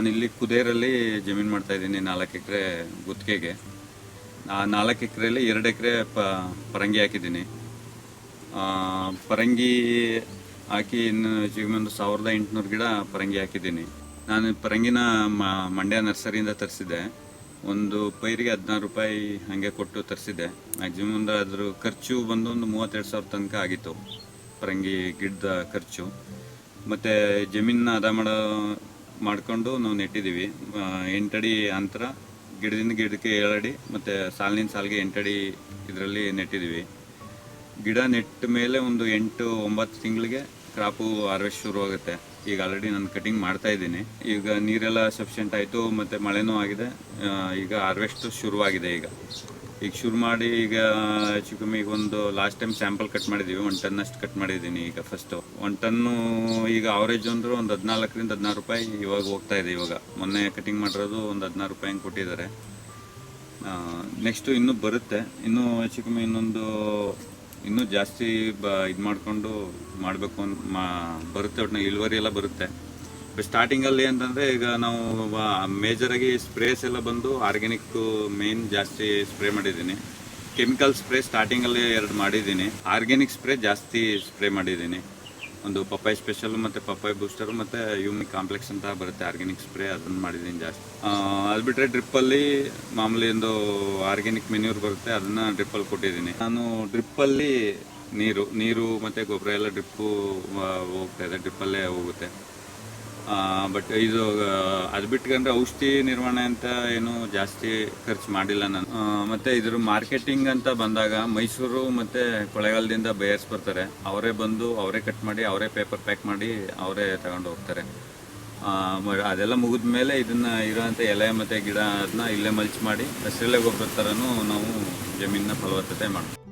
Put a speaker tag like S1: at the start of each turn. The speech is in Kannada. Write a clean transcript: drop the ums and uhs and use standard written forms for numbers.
S1: ನಾನಿಲ್ಲಿ ಕುದೇರಲ್ಲಿ ಜಮೀನು ಮಾಡ್ತಾ ಇದ್ದೀನಿ 4 ಎಕರೆ ಗುತ್ತಿಗೆಗೆ. ಆ 4 ಎಕರೆಯಲ್ಲಿ 2 ಎಕರೆ ಪರಂಗಿ ಹಾಕಿದ್ದೀನಿ. ಪರಂಗಿ ಹಾಕಿ ಇನ್ನು ಒಂದು 1800 ಗಿಡ ಪರಂಗಿ ಹಾಕಿದ್ದೀನಿ. ನಾನು ಪರಂಗಿನ ಮಂಡ್ಯ ನರ್ಸರಿಯಿಂದ ತರಿಸಿದ್ದೆ. ಒಂದು ಪೈರಿಗೆ 16 ರೂಪಾಯಿ ಹಾಗೆ ಕೊಟ್ಟು ತರಿಸಿದ್ದೆ. ಮ್ಯಾಕ್ಸಿಮಮ್ ಅಂದರೆ ಅದ್ರ ಖರ್ಚು ಬಂದು ಒಂದು 32,000 ತನಕ ಆಗಿತ್ತು, ಪರಂಗಿ ಗಿಡದ ಖರ್ಚು. ಮತ್ತು ಜಮೀನನ್ನ ಹದ ಮಾಡಿಕೊಂಡು ನಾವು ನೆಟ್ಟಿದ್ದೀವಿ. 8 ಅಡಿ ಅಂತರ, ಗಿಡದಿಂದ ಗಿಡಕ್ಕೆ 7 ಅಡಿ, ಮತ್ತು ಸಾಲಿನ ಸಾಲಿಗೆ 8 ಅಡಿ ಇದರಲ್ಲಿ ನೆಟ್ಟಿದ್ದೀವಿ. ಗಿಡ ನೆಟ್ಟ ಮೇಲೆ ಒಂದು 8-9 ತಿಂಗಳಿಗೆ ಕ್ರಾಪು ಹಾರ್ವೆಸ್ಟ್ ಶುರುವಾಗುತ್ತೆ. ಈಗ ಆಲ್ರೆಡಿ ನಾನು ಕಟಿಂಗ್ ಮಾಡ್ತಾ ಇದ್ದೀನಿ. ಈಗ ನೀರೆಲ್ಲ ಸಫಿಷಿಯೆಂಟ್ ಆಯಿತು, ಮತ್ತು ಮಳೆನೂ ಆಗಿದೆ. ಈಗ ಹಾರ್ವೆಸ್ಟ್ ಶುರುವಾಗಿದೆ. ಈಗ ಶುರು ಮಾಡಿ ಈಗ ಹೆಚ್ಚು ಕಮ್ಮಿ ಈಗ ಒಂದು ಲಾಸ್ಟ್ ಟೈಮ್ ಸ್ಯಾಂಪಲ್ ಕಟ್ ಮಾಡಿದ್ದೀವಿ. 1 ಟನ್ ಅಷ್ಟು ಕಟ್ ಮಾಡಿದ್ದೀನಿ. ಈಗ ಫಸ್ಟು 1 ಟನ್ನು ಈಗ ಅವರೇಜ್ ಅಂದ್ರೆ ಒಂದು 14ರಿಂದ 16 ರೂಪಾಯಿ ಇವಾಗ ಹೋಗ್ತಾ ಇದೆ. ಇವಾಗ ಮೊನ್ನೆ ಕಟಿಂಗ್ ಮಾಡಿರೋದು ಒಂದು 16 ರೂಪಾಯಿ ಹಂಗೆ ಕೊಟ್ಟಿದ್ದಾರೆ. ನೆಕ್ಸ್ಟು ಇನ್ನೂ ಬರುತ್ತೆ. ಇನ್ನೂ ಹೆಚ್ಚು ಕಮ್ಮಿ ಇನ್ನೂ ಜಾಸ್ತಿ ಇದು ಮಾಡಿಕೊಂಡು ಮಾಡಬೇಕು ಬರುತ್ತೆ. ಒಟ್ಟಿನ ಇಳುವರಿ ಎಲ್ಲ ಬರುತ್ತೆ. ಸ್ಟಾರ್ಟಿಂಗಲ್ಲಿ ಅಂತಂದರೆ ಈಗ ನಾವು ಮೇಜರಾಗಿ ಸ್ಪ್ರೇಸ್ ಎಲ್ಲ ಬಂದು ಆರ್ಗ್ಯಾನಿಕ್ ಮೇನ್ ಜಾಸ್ತಿ ಸ್ಪ್ರೇ ಮಾಡಿದ್ದೀನಿ. ಕೆಮಿಕಲ್ ಸ್ಪ್ರೇ ಸ್ಟಾರ್ಟಿಂಗಲ್ಲಿ 2 ಮಾಡಿದ್ದೀನಿ. ಆರ್ಗ್ಯಾನಿಕ್ ಸ್ಪ್ರೇ ಜಾಸ್ತಿ ಸ್ಪ್ರೇ ಮಾಡಿದ್ದೀನಿ. ಒಂದು ಪಪ್ಪಾಯ್ ಸ್ಪೆಷಲ್ ಮತ್ತು ಪಪ್ಪಾಯ್ ಬೂಸ್ಟರ್ ಮತ್ತು ಯೂಮಿಕ್ ಕಾಂಪ್ಲೆಕ್ಸ್ ಅಂತ ಬರುತ್ತೆ ಆರ್ಗ್ಯಾನಿಕ್ ಸ್ಪ್ರೇ, ಅದನ್ನು ಮಾಡಿದ್ದೀನಿ ಜಾಸ್ತಿ. ಅದು ಬಿಟ್ಟರೆ ಡ್ರಿಪ್ಪಲ್ಲಿ ಮಾಮೂಲಿ ಒಂದು ಆರ್ಗ್ಯಾನಿಕ್ ಮೆನ್ಯೂರ್ ಬರುತ್ತೆ, ಅದನ್ನು ಡ್ರಿಪ್ಪಲ್ಲಿ ಕೊಟ್ಟಿದ್ದೀನಿ. ನಾನು ಡ್ರಿಪ್ಪಲ್ಲಿ ನೀರು ಮತ್ತು ಗೊಬ್ಬರ ಎಲ್ಲ ಡ್ರಿಪ್ಪು ಹೋಗ್ತಾಯಿದೆ, ಡ್ರಿಪ್ಪಲ್ಲೇ ಹೋಗುತ್ತೆ. ಬಟ್ ಇದು ಅದು ಬಿಟ್ಕೊಂಡ್ರೆ ಔಷಧಿ ನಿರ್ವಹಣೆ ಅಂತ ಏನು ಜಾಸ್ತಿ ಖರ್ಚು ಮಾಡಿಲ್ಲ ನಾನು. ಮತ್ತು ಇದ್ರ ಮಾರ್ಕೆಟಿಂಗ್ ಅಂತ ಬಂದಾಗ ಮೈಸೂರು ಮತ್ತು ಕೊಳ್ಳೇಗಾಲದಿಂದ ಬಯರ್ಸ್ ಬರ್ತಾರೆ. ಅವರೇ ಬಂದು ಅವರೇ ಕಟ್ ಮಾಡಿ ಅವರೇ ಪೇಪರ್ ಪ್ಯಾಕ್ ಮಾಡಿ ಅವರೇ ತಗೊಂಡು ಹೋಗ್ತಾರೆ. ಅದೆಲ್ಲ ಮುಗಿದ ಮೇಲೆ ಇದನ್ನು ಇರೋಂಥ ಎಲೆ ಮತ್ತು ಗಿಡ ಅದನ್ನ ಇಲ್ಲೇ ಮಲ್ಚ್ ಮಾಡಿ ಹಸಿರೆಲೆ ಗೊಬ್ಬರ ಥರನೂ ನಾವು ಜಮೀನನ್ನ ಫಲವತ್ತತೆ ಮಾಡ್ತೀವಿ.